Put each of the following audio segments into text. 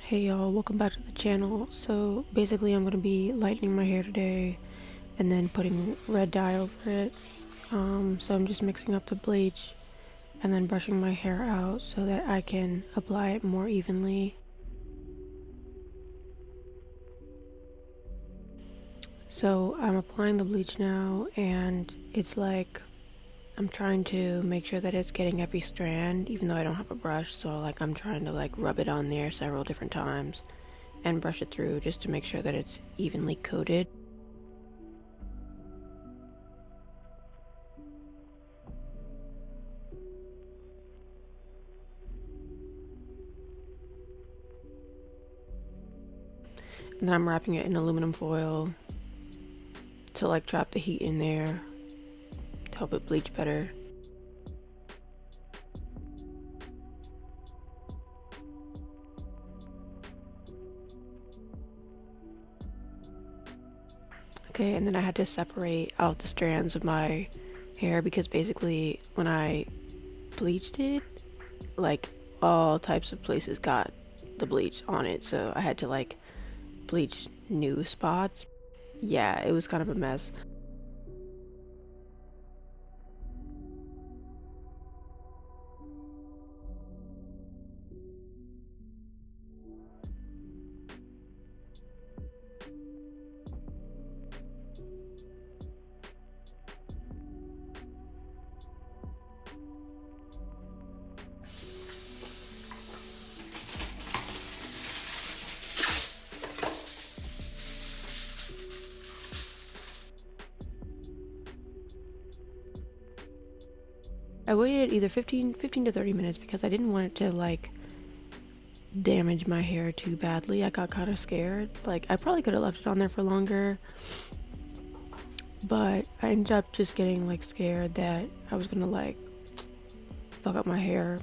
Hey y'all, welcome back to the channel. So basically I'm going to be lightening my hair today and then putting red dye over it. So I'm just mixing up the bleach and then brushing my hair out so that I can apply it more evenly. So I'm applying the bleach now, and it's like I'm trying to make sure that it's getting every strand, even though I don't have a brush. So like I'm trying to like rub it on there several different times and brush it through just to make sure that it's evenly coated. And then I'm wrapping it in aluminum foil to like trap the heat in there to help it bleach better. Okay, and then I had to separate out the strands of my hair because basically when I bleached it, like all types of places got the bleach on it, so I had to like bleach new spots. Yeah, it was kind of a mess. I waited either 15 to 30 minutes because I didn't want it to like damage my hair too badly. I got kind of scared. Like I probably could have left it on there for longer, but I ended up just getting like scared that I was gonna like fuck up my hair.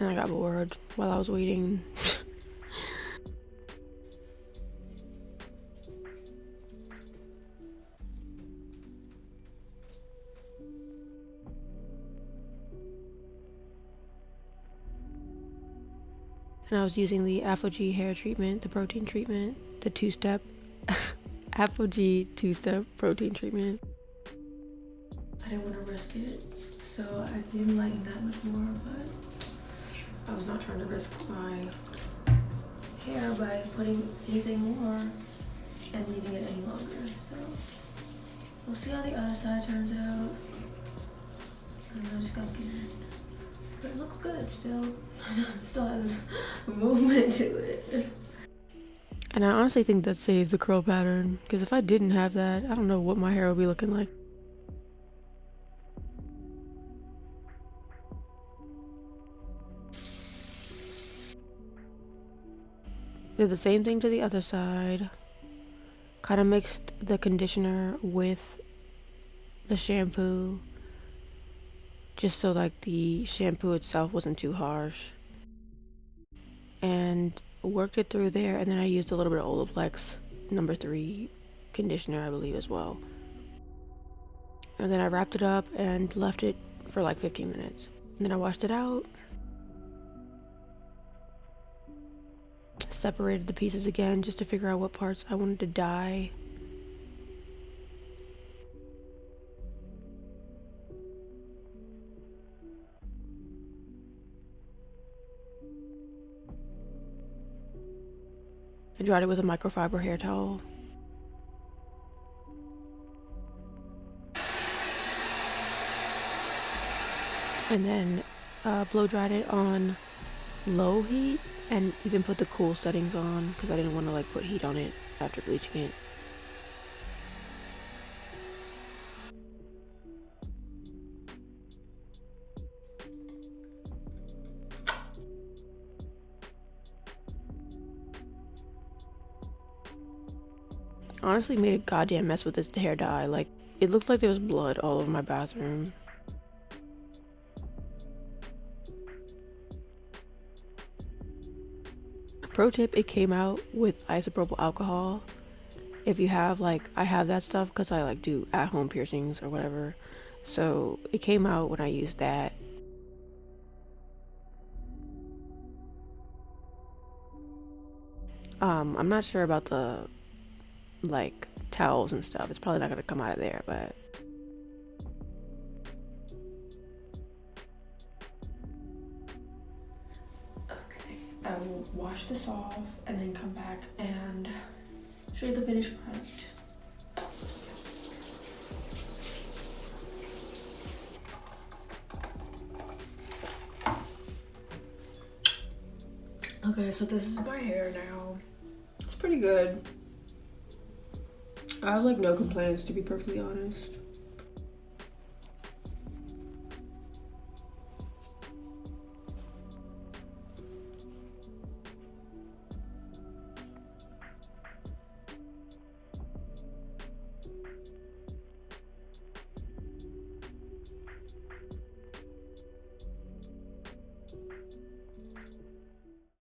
And I got bored while I was waiting. And I was using the APHOGEE hair treatment, the protein treatment, the two-step APHOGEE two-step protein treatment. I didn't want to risk it, so I didn't lighten that much more, but I was not trying to risk my hair by putting anything more and leaving it any longer. So we'll see how the other side turns out. I just got scared. But it looks good still. I know it still has movement to it. And I honestly think that saved the curl pattern, because if I didn't have that, I don't know what my hair would be looking like. Did the same thing to the other side. Kind of mixed the conditioner with the shampoo, just so like the shampoo itself wasn't too harsh, and worked it through there. And then I used a little bit of OLAPLEX number 3 conditioner, I believe, as well. And then I wrapped it up and left it for like 15 minutes. And then I washed it out, separated the pieces again just to figure out what parts I wanted to dye. I dried it with a microfiber hair towel. And then blow dried it on low heat and even put the cool settings on because I didn't want to like put heat on it after bleaching it. Honestly made a goddamn mess with this hair dye. Like, it looks like there was blood all over my bathroom. Pro tip, it came out with isopropyl alcohol. If you have like, I have that stuff because I like do at-home piercings or whatever. So it came out when I used that. I'm not sure about the like towels and stuff. It's probably not gonna come out of there, but okay. I will wash this off and then come back and show you the finished product. Okay, so this is my hair now. It's pretty good. I have like no complaints, to be perfectly honest.